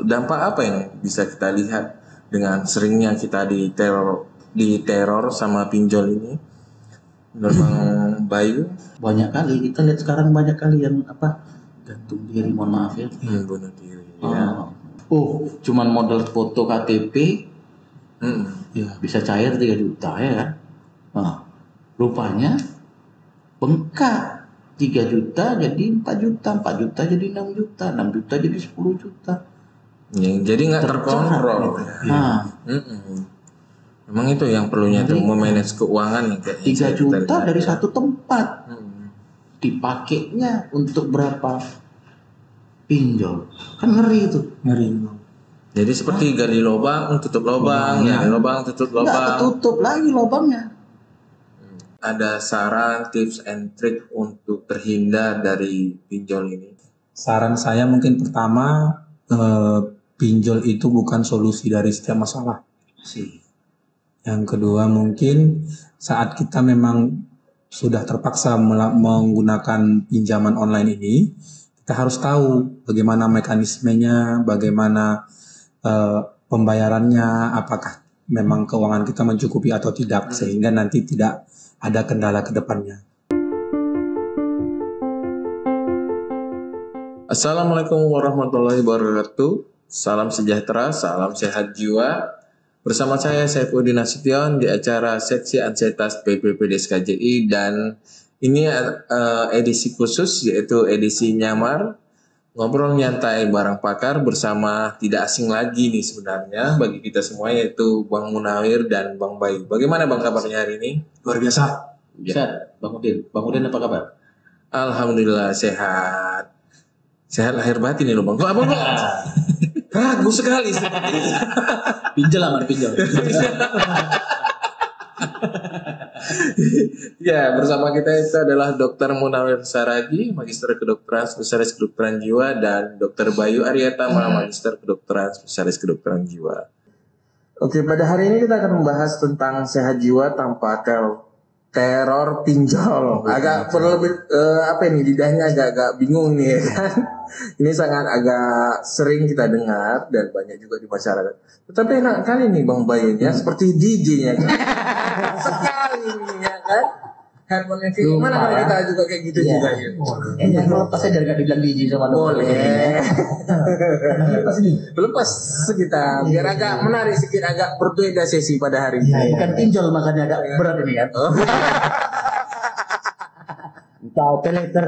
Dampak apa yang bisa kita lihat dengan seringnya kita diteror sama pinjol ini? Menurut Bang Bayu? Banyak kali kita lihat sekarang, banyak kali yang gantung diri, mohon maaf ya. Bunuh diri. Ya. Cuman modal foto KTP ya bisa cair 3 juta ya kan. Rupanya bengkak, 3 juta jadi 4 juta, 4 juta jadi 6 juta, 6 juta jadi 10 juta. Jadi nggak terkontrol. Memang itu yang perlunya tuh memanage keuangan nih, kayaknya 3 juta dari satu tempat. Dipakainya untuk berapa pinjol? Kan ngeri itu. Ngeri. Jadi seperti gali lubang, tutup lubang, gali lubang, tutup lubang. Nggak tutup lagi lubangnya. Ada saran, tips and trick untuk terhindar dari pinjol ini? Saran saya mungkin pertama, pinjol itu bukan solusi dari setiap masalah. Yang kedua mungkin saat kita memang sudah terpaksa menggunakan pinjaman online ini, kita harus tahu bagaimana mekanismenya, bagaimana pembayarannya, apakah memang keuangan kita mencukupi atau tidak, sehingga nanti tidak ada kendala ke depannya. Assalamualaikum warahmatullahi wabarakatuh. Salam sejahtera, salam sehat jiwa. Bersama saya Saifuddin Nasution di acara Seksi Ansietas BPPDS KJI, dan ini edisi khusus, yaitu edisi nyamar, ngobrol nyantai bareng pakar bersama tidak asing lagi nih sebenarnya bagi kita semua, yaitu Bang Munawir dan Bang Bayu. Bagaimana Bang kabarnya hari ini? Luar biasa. Sehat, Bang Udin apa kabar? Alhamdulillah sehat. Sehat lahir batin nih lo Bang. Kok apa Bang? Ragu sekali. Pinjol aman pinjol. Ya, bersama kita itu adalah Dr. Munawir Saragi, Magister Kedokteran Spesialis Kedokteran Jiwa, dan Dr. Bayu Aryata, Magister Kedokteran Spesialis Kedokteran Jiwa. Oke, pada hari ini kita akan membahas tentang sehat jiwa tanpa teror pinjol. Agak perlu lidahnya agak bingung nih ya kan. Ini sangat agak sering kita dengar dan banyak juga di masyarakat. Tetapi enak kali nih Bang Bayu ya, seperti DJ-nya kan. Sekali nih ya kan. Handphone-nya kayak gimana kalau kita juga kayak gitu juga ya. Lepas aja gak dibilang DJ sama dokter. Boleh. Lepas kita biar agak menarik sedikit, agak berbeda sesi pada hari ini. Bukan pinjol makanya agak berat ini kan. Tahu peleter.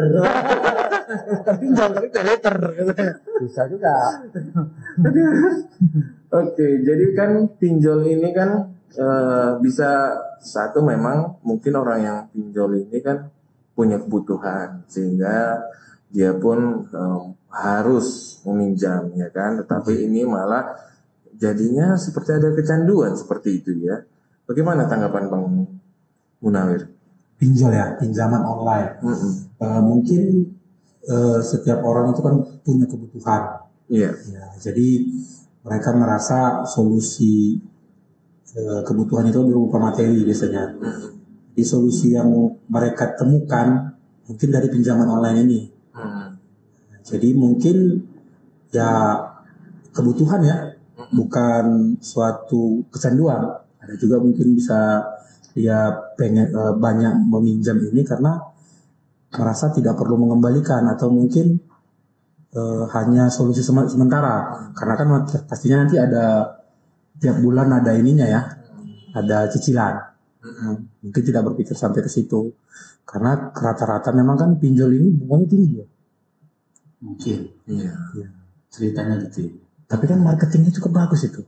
Pinjol tapi peleter. Bisa juga. Oke, jadi kan pinjol ini kan bisa satu, memang mungkin orang yang pinjol ini kan punya kebutuhan sehingga dia pun harus meminjam ya kan, tetapi ini malah jadinya seperti ada kecanduan seperti itu ya. Bagaimana tanggapan Bang Munawir? Pinjol ya, pinjaman online. Mungkin setiap orang itu kan punya kebutuhan. Iya. Ya, jadi mereka merasa solusi kebutuhan itu berupa materi biasanya. Jadi solusi yang mereka temukan mungkin dari pinjaman online ini. Jadi mungkin ya kebutuhan ya, bukan suatu kecanduan. Ada juga mungkin bisa dia pengen banyak meminjam ini karena merasa tidak perlu mengembalikan, atau mungkin hanya solusi sementara. Karena kan pastinya nanti ada tiap bulan ada ininya ya, ada cicilan. Mungkin tidak berpikir sampai ke situ, karena rata-rata memang kan pinjol ini bunganya tinggi ya. Mungkin. Iya. Ceritanya gitu. Tapi kan marketingnya cukup bagus itu.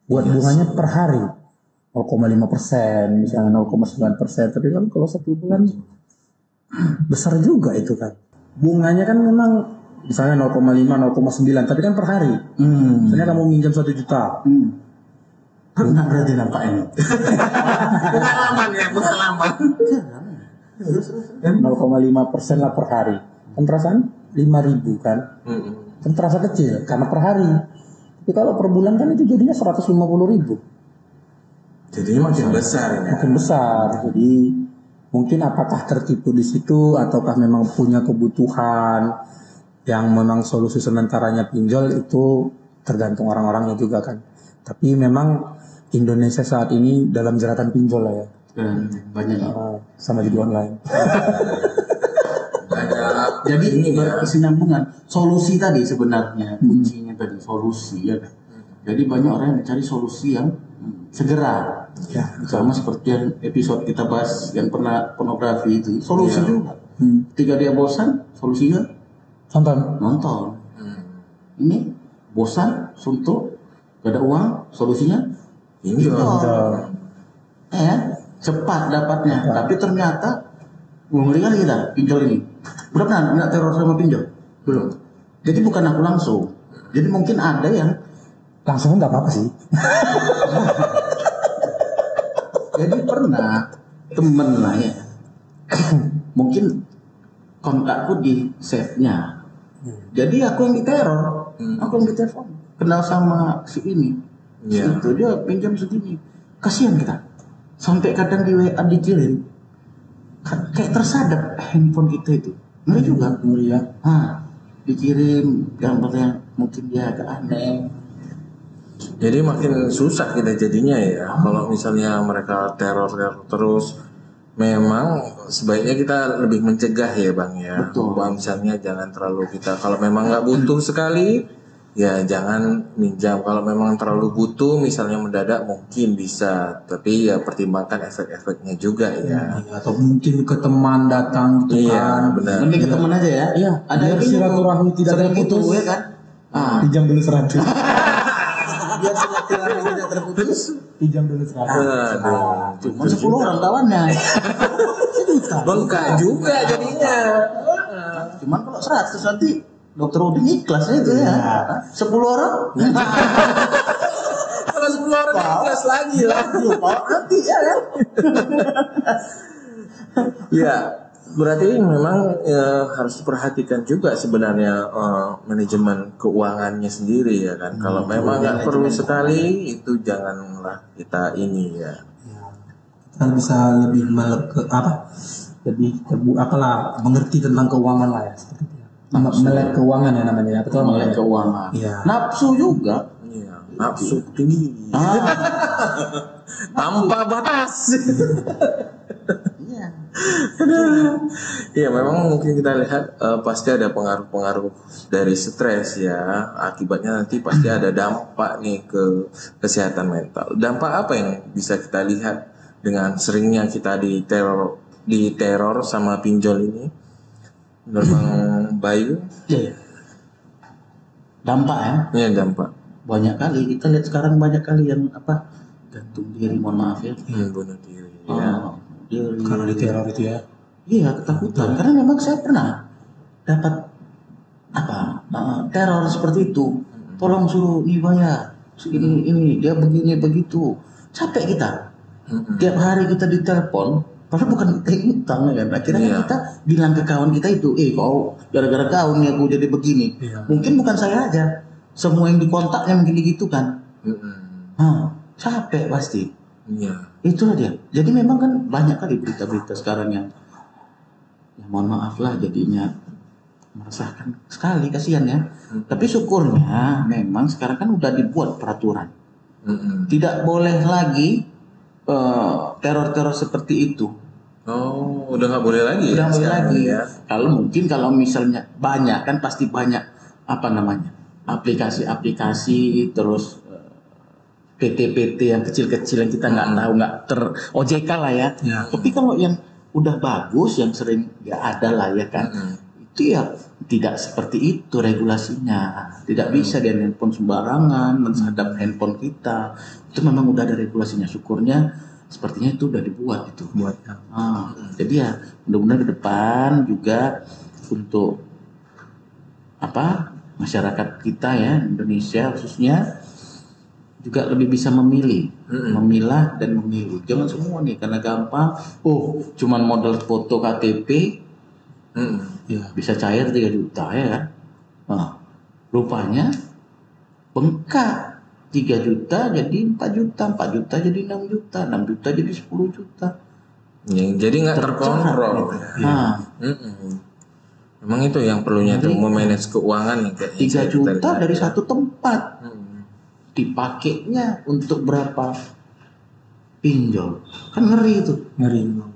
Buat bunganya per hari 0,5%, misalnya 0,9%. Tapi kan kalau 1 bulan besar juga itu kan. Bunganya kan memang misalnya 0,5, 0,9, tapi kan per hari. Misalnya kamu minjam 1 juta. Pernah berarti nampak ini. Pengalaman. 0,5% lah per hari. Kan perasaan 5.000 kan. Kan terasa kecil karena per hari. Tapi kalau per bulan kan itu jadinya 150.000. Jadinya makin besar ya. Makin besar. Jadi mungkin apakah tertipu di situ, ataukah memang punya kebutuhan yang memang solusi sementaranya pinjol, itu tergantung orang-orangnya juga kan. Tapi memang Indonesia saat ini dalam jeratan pinjol lah ya. Banyak ya. Sama judi online. Jadi ini berkesinambungan. Solusi tadi sebenarnya kuncinya tadi solusi ya kan. Jadi banyak orang yang mencari solusi yang segera. Ya, sama seperti yang episode kita bahas yang pernah pornografi itu, solusi juga. Ketika dia bosan, solusinya nonton. Ini bosan, suntuk, gak ada uang, solusinya pinjol. Cepat dapatnya. Tapi ternyata mengerikan kita pinjol ini. Udah pernah nggak teror sama pinjol? Belum. Jadi bukan aku langsung. Jadi mungkin ada yang langsung nggak apa-apa sih. Jadi pernah temen lah ya. Mungkin kontakku di save-nya. Jadi aku yang diteror. Aku yang ditelepon. Kenal sama si ini. Itu dia pinjam segini. Kasihan kita. Sampai kadang di WA dikirim. Kayak tersadap handphone kita itu. Ngeri juga. Dikirim gambar yang mungkin dia agak aneh. Jadi makin susah kita jadinya ya. Kalau misalnya mereka teror terus, memang sebaiknya kita lebih mencegah ya Bang ya. Betul. Bahwa misalnya jangan terlalu kita, kalau memang nggak butuh sekali, ya jangan minjam. Kalau memang terlalu butuh, misalnya mendadak mungkin bisa, tapi ya pertimbangkan efek-efeknya juga ya. Atau mungkin ke teman datang gitu kan. Benar. Mending ke teman aja ya. Iya. Ada silaturahmi tidak terputus ya kan. Pinjam dulu 100. Biar silaturahmi tidak terputus. Pinjam dulu 100. Cuma 10 orang kawannya. Bengkak juga jadinya. Cuman kalau 100 nanti Dokter Udin ikhlasnya itu ya. 10 orang. Kalau 10 orang ikhlas lagi lah. Nanti ya kan. Ya, berarti memang harus diperhatikan juga sebenarnya manajemen keuangannya sendiri ya kan. Kalau memang nggak perlu sekali itu janganlah kita ini ya. Kita bisa lebih mengerti tentang keuangan lah ya seperti itu. Melek keuangan ya namanya. Betul, melek keuangan. Iya. Nafsu juga. Iya, nafsu tinggi. Tanpa batas. Iya, memang mungkin kita lihat pasti ada pengaruh-pengaruh dari stres ya. Akibatnya nanti pasti ada dampak nih ke kesehatan mental. Dampak apa yang bisa kita lihat dengan seringnya kita diteror sama pinjol ini? Menurut Bang Bayu? Iya. Dampak ya? Iya, dampak. Banyak kali kita lihat sekarang banyak kali yang gantung diri, mohon maaf ya. Bunuh diri. Ya. Karena diteror itu ya. Iya, ketakutan. Karena memang saya pernah dapat teror seperti itu. Tolong suruh dibayar. Ini dia begini begitu. Capek kita. Tiap hari kita ditelepon, padahal bukan kita utang ya kan. Akhirnya kan kita bilang ke kawan kita itu, kau gara-gara kau nih aku jadi begini. Mungkin bukan saya aja. Semua yang dikontaknya mungkin gitu kan. Capek pasti. Itulah dia. Jadi memang kan banyak kali berita-berita sekarang yang mohon maaf lah jadinya meresahkan sekali, kasihan ya. Tapi syukurnya memang sekarang kan udah dibuat peraturan. Tidak boleh lagi teror-teror seperti itu. Oh, udah nggak boleh lagi. Udah boleh lagi. Ya. Kalau misalnya banyak kan pasti banyak aplikasi-aplikasi terus PT-PT yang kecil-kecil yang kita nggak tahu, nggak OJK lah ya. Tapi kalau yang udah bagus yang sering ada lah ya kan, itu ya tidak seperti itu regulasinya. Tidak bisa dia handphone sembarangan menghadap handphone kita. Itu memang udah ada regulasinya. Syukurnya sepertinya itu udah dibuat itu. Jadi ya mudah-mudahan ke depan juga untuk masyarakat kita ya Indonesia khususnya juga lebih bisa memilah dan memilih. Jangan semua nih karena gampang. Cuman modal foto KTP, bisa cair 3 juta ya kan. Rupanya bengkak. 3 juta jadi 4 juta, 4 juta jadi 6 juta, 6 juta jadi 10 juta. Jadi nggak terkontrol. Memang itu yang perlunya tuh memanage keuangan nih kayaknya. 3 juta dari satu tempat. Dipakainya untuk berapa pinjol? Kan ngeri itu. Ngeri.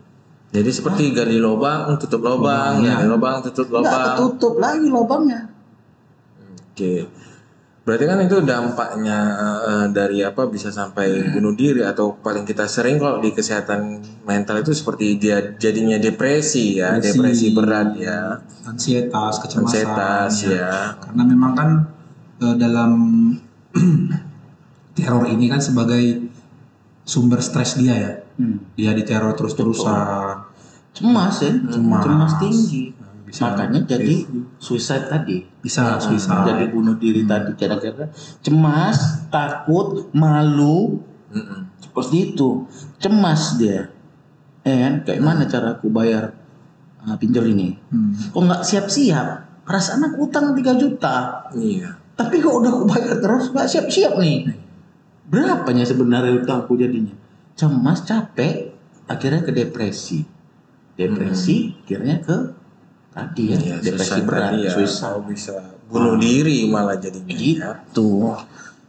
Jadi seperti gali lubang, tutup lubang, gali lubang, tutup Nggak lubang. ketutup lagi lubangnya. Oke. Berarti kan itu dampaknya dari apa bisa sampai bunuh diri atau paling kita sering kalau di kesehatan mental itu seperti dia jadinya depresi ya, depresi berat ya, ansietas, kecemasan. Ya. Karena memang kan dalam teror ini kan sebagai sumber stres dia ya. Dia diteror terus-terusan. Cemas ya, cemas tinggi. Bisa. Makanya jadi suicide tadi. Bisa suicide. Jadi bunuh diri tadi kira-kira cemas, takut, malu. Seperti itu. Cemas dia. Kan kayak mana cara aku bayar pinjol ini? Kok nggak siap-siap? Perasaan aku utang 3 juta. Iya. Tapi kok udah aku bayar terus nggak siap-siap nih. Berapanya sebenarnya utangku jadinya? Cemas, capek, akhirnya ke depresi. Akhirnya ke tadi ya, depresi berat, suicide, bisa bunuh diri malah jadinya. Gitu.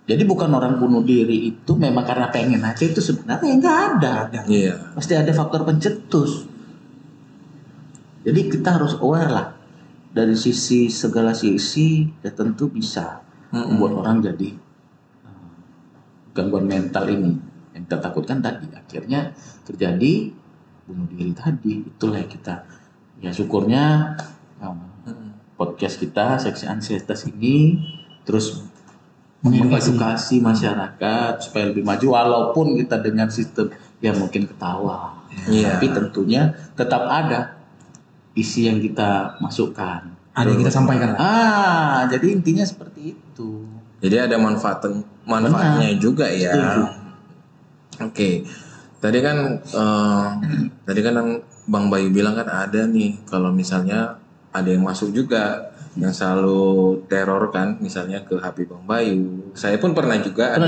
Jadi bukan orang bunuh diri itu memang karena pengen aja, itu sebenarnya nggak ada. Iya. Pasti ada faktor pencetus. Jadi kita harus aware lah dari segala sisi, ya tentu bisa membuat orang jadi gangguan mental ini. Yang kita takutkan tadi akhirnya terjadi bunuh diri tadi. Itulah yang kita ya syukurnya podcast kita seksi ansietas ini terus mengedukasi masyarakat supaya lebih maju walaupun kita dengan sistem yang mungkin ketawa. Tapi tentunya tetap ada isi yang kita masukkan. Ada yang kita sampaikan. Jadi intinya seperti itu. Jadi ada manfaatnya juga ya. Oke. Tadi kan Bang Bayu bilang kan ada nih kalau misalnya ada yang masuk juga yang selalu teror kan misalnya ke HP Bang Bayu. Saya pun pernah juga ada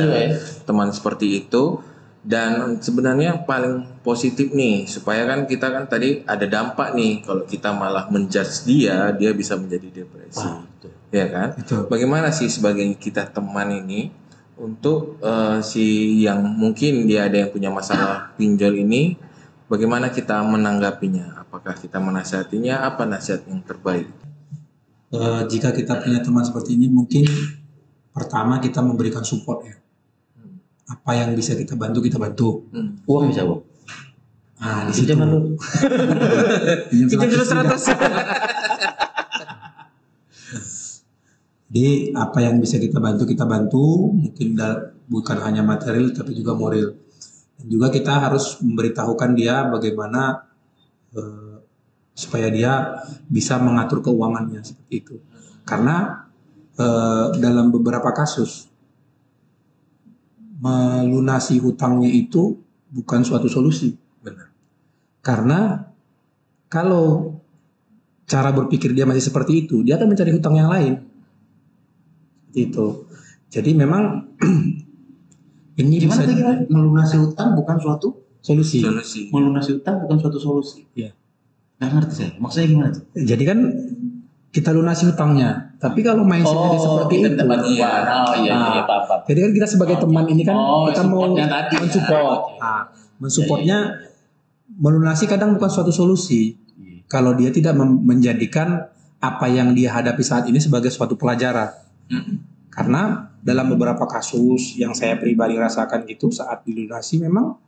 teman seperti itu dan sebenarnya paling positif nih supaya kan kita kan tadi ada dampak nih kalau kita malah menjudge dia bisa menjadi depresi. Ya kan? Betul. Bagaimana sih sebagai kita teman ini untuk si yang mungkin dia ada yang punya masalah pinjol ini, bagaimana kita menanggapinya? Apakah kita menasihatinya? Apa nasihat yang terbaik? Jika kita punya teman seperti ini, mungkin pertama kita memberikan support ya. Apa yang bisa kita bantu, kita bantu. Uang bisa, Bu? Di situ dulu. Pinjam dulu 100. Jadi apa yang bisa kita bantu, mungkin bukan hanya material tapi juga moral. Dan juga kita harus memberitahukan dia bagaimana supaya dia bisa mengatur keuangannya seperti itu. Karena dalam beberapa kasus melunasi hutangnya itu bukan suatu solusi. Benar. Karena kalau cara berpikir dia masih seperti itu, dia akan mencari hutang yang lain. Itu. Jadi memang ini gimana bisa melunasi hutang bukan suatu solusi. Melunasi hutang bukan suatu solusi. Iya. Nggak ngerti saya. Maksudnya gimana tuh? Jadi kan kita lunasi hutangnya, tapi kalau mindsetnya dia seperti itu, jadi kan kita sebagai teman ini kan kita mau mensupport. Mensupportnya melunasi kadang bukan suatu solusi. Kalau dia tidak menjadikan apa yang dia hadapi saat ini sebagai suatu pelajaran. Karena dalam beberapa kasus yang saya pribadi rasakan gitu saat dilunasi memang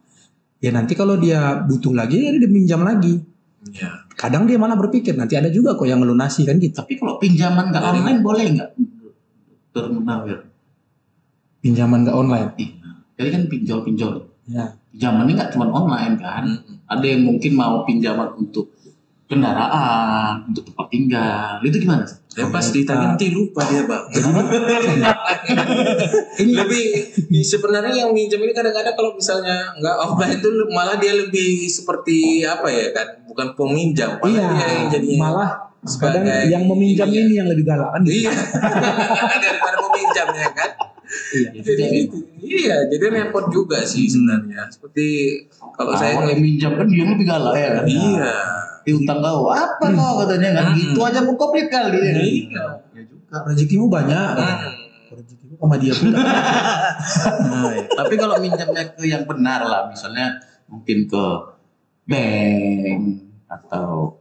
ya nanti kalau dia butuh lagi ya dia minjam lagi. Ya. Kadang dia malah berpikir nanti ada juga kok yang melunasi kan gitu. Tapi kalau pinjaman nggak online boleh nggak? Munawir. Pinjaman nggak online. Jadi kan pinjol. Ya. Pinjaman ini nggak cuma online kan. Ada yang mungkin mau pinjaman untuk kendaraan, untuk tempat tinggal. Itu gimana? Ya pas ditanya nanti lupa dia bang. Ini lebih sebenarnya yang minjam ini kadang-kadang kalau misalnya nggak offline itu malah dia lebih seperti apa ya kan? Bukan peminjam, iya, dia yang jadinya malah kadang yang meminjam ini yang lebih galak kan? Iya. Daripada peminjam ya kan? Iya, jadi repot juga sih sebenarnya. Seperti kalau saya yang minjam kan dia lebih galak ya kan? Iya. diutang kau apa kau katanya kan gitu aja mau komplit kali ya. Iya. Ya juga rezekimu banyak. Rezekimu sama dia pula. Nah, ya. Tapi kalau minjamnya ke yang benar lah, misalnya mungkin ke bank atau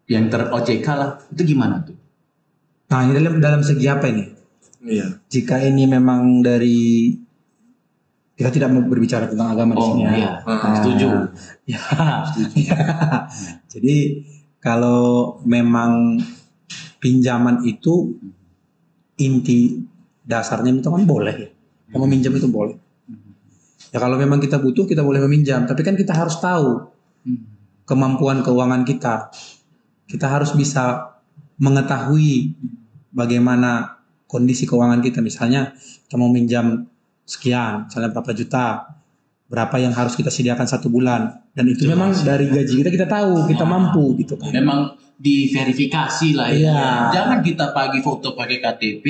yang ter-OJK lah, itu gimana tuh? Nah, ini dalam segi apa ini? Iya. Jika ini memang dari kita tidak mau berbicara tentang agama di sini iya. Setuju. Ya. Jadi kalau memang pinjaman itu inti dasarnya itu kan boleh ya. Yang meminjam itu boleh. Ya kalau memang kita butuh kita boleh meminjam, tapi kan kita harus tahu kemampuan keuangan kita. Kita harus bisa mengetahui bagaimana kondisi keuangan kita. Misalnya kita mau minjam sekian, misalnya berapa juta, berapa yang harus kita sediakan 1 bulan, dan itu memang dari gaji kita tahu kita mampu gitu kan. Memang diverifikasi lah ya. Iya. Jangan kita pagi foto pakai KTP,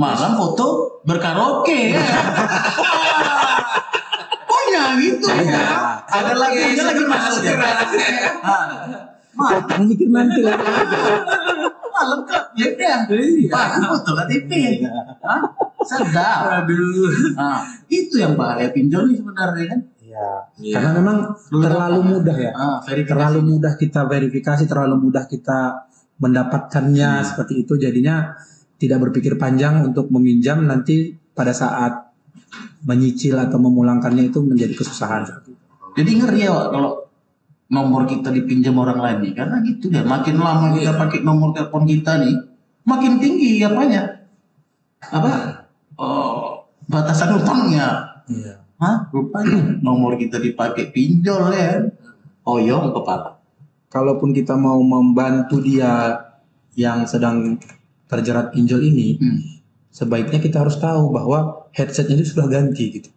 malam foto berkaraoke ya. Oh ya gitu ya. Ada lagunya lagi masuk ya. Malam mikir nanti lah. Malam kok ya kan. Pagi foto KTP. Sedap. Aduh. Nah, itu yang bahaya pinjol nih sebenarnya kan. Iya. Karena memang terlalu mudah ya. Terlalu mudah kita verifikasi, terlalu mudah kita mendapatkannya seperti itu, jadinya tidak berpikir panjang untuk meminjam, nanti pada saat menyicil atau memulangkannya itu menjadi kesusahan. Jadi ngeri ya Wak, kalau nomor kita dipinjam orang lain nih, karena gitu ya, makin lama kita pakai nomor telepon kita nih, makin tinggi apanya? Batasan utangnya. Iya. Rupanya nomor kita dipakai pinjol ya. Oyong kepala. Kalaupun kita mau membantu dia yang sedang terjerat pinjol ini, sebaiknya kita harus tahu bahwa headsetnya itu sudah ganti gitu.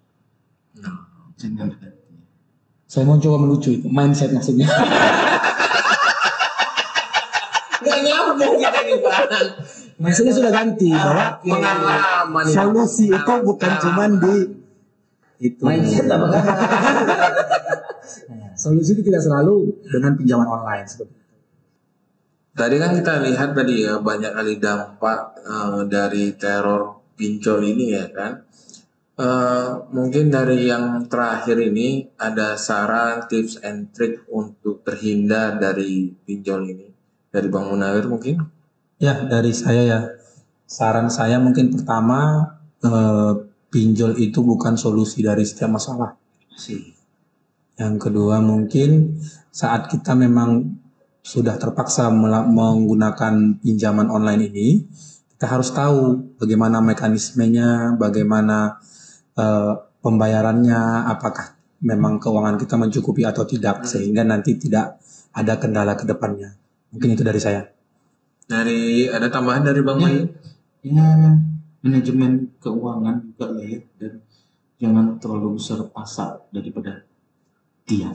Saya mau coba melucu itu, mindset maksudnya. Nggak nyambung kita nih Bang. Maksudnya sudah ganti bahwa Pengalaman. solusi itu bukan cuman di itu. Mindset apa kan? Solusi itu tidak selalu dengan pinjaman online seperti itu. Tadi kan kita lihat tadi ya banyak kali dampak dari teror pinjol ini ya kan. Mungkin dari yang terakhir ini ada saran, tips and trick untuk terhindar dari pinjol ini dari Bang Munawir mungkin? Ya, dari saya ya. Saran saya mungkin pertama, pinjol itu bukan solusi dari setiap masalah. Yang kedua mungkin saat kita memang sudah terpaksa menggunakan pinjaman online ini, kita harus tahu bagaimana mekanismenya, bagaimana pembayarannya, apakah memang keuangan kita mencukupi atau tidak, sehingga nanti tidak ada kendala ke depannya. Mungkin itu dari saya. Ada tambahan dari Bang Bayu? Ya, manajemen keuangan juga lah ya, dan jangan terlalu besar pasak daripada tiang.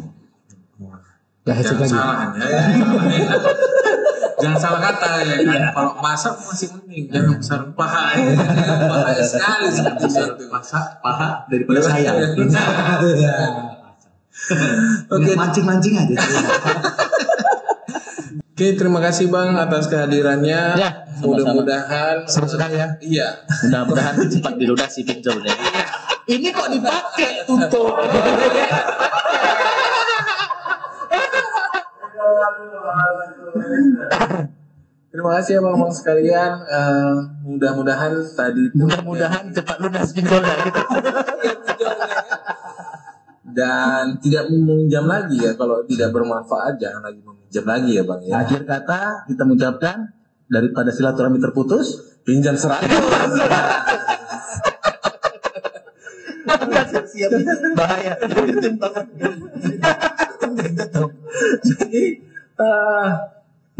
Gak headset Jangan lagi. salah ya. Jangan salah kata ya kan. Kalau masak masih mending, jangan besar paha ya. Bahaya sekali seperti itu. Masak paha daripada saya. Oke, Mancing-mancing aja. Oke, terima kasih Bang atas kehadirannya. Ya, sama-sama. Mudah-mudahan Seru sekali ya. Iya. Mudah-mudahan cepat dilunasi pinjolnya. Ini kok dipakai tutup. Terima kasih ya Bang sekalian. Mudah-mudahan tadi Mudah-mudahan cepat lunas pinjolnya gitu. dan tidak meminjam lagi ya, kalau tidak bermanfaat jangan lagi meminjam lagi ya Bang ya. Akhir kata kita mengucapkan daripada silaturahmi terputus, Pinjam 100. siap bahaya. Jadi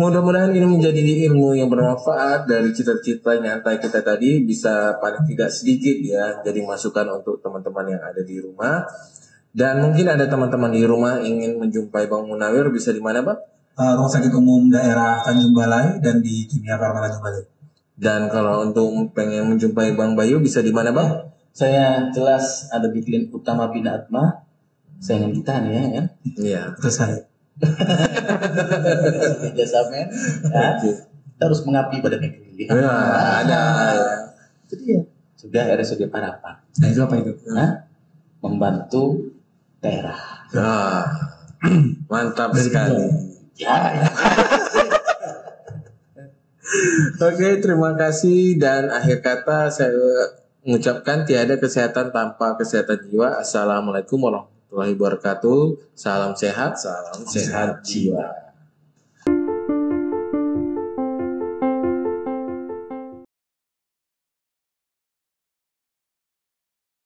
mudah-mudahan ini menjadi ilmu yang bermanfaat dari cita-cita nyantai kita tadi, bisa paling tidak sedikit ya jadi masukan untuk teman-teman yang ada di rumah. Dan mungkin ada teman-teman di rumah ingin menjumpai Bang Munawir, bisa di mana Bang? Rumah Sakit Umum Daerah Tanjung Balai dan di Kimia Farma Tanjung Balai. Dan kalau untuk pengen menjumpai Bang Bayu bisa di mana Bang? Saya jelas ada di klinik utama Bina Atma. Saya yang ditahan ya kan. Iya. Terus saya. Jasa men, ya. Kita harus mengabdi pada negeri. Ya, ada. Itu dia. Sudah RSUD Parapat. Nah itu apa itu? Membantu daerah. Nah, mantap sekali. Ya. Oke, terima kasih dan akhir kata saya mengucapkan tiada kesehatan tanpa kesehatan jiwa. Assalamualaikum warahmatullahi wabarakatuh. Salam sehat jiwa.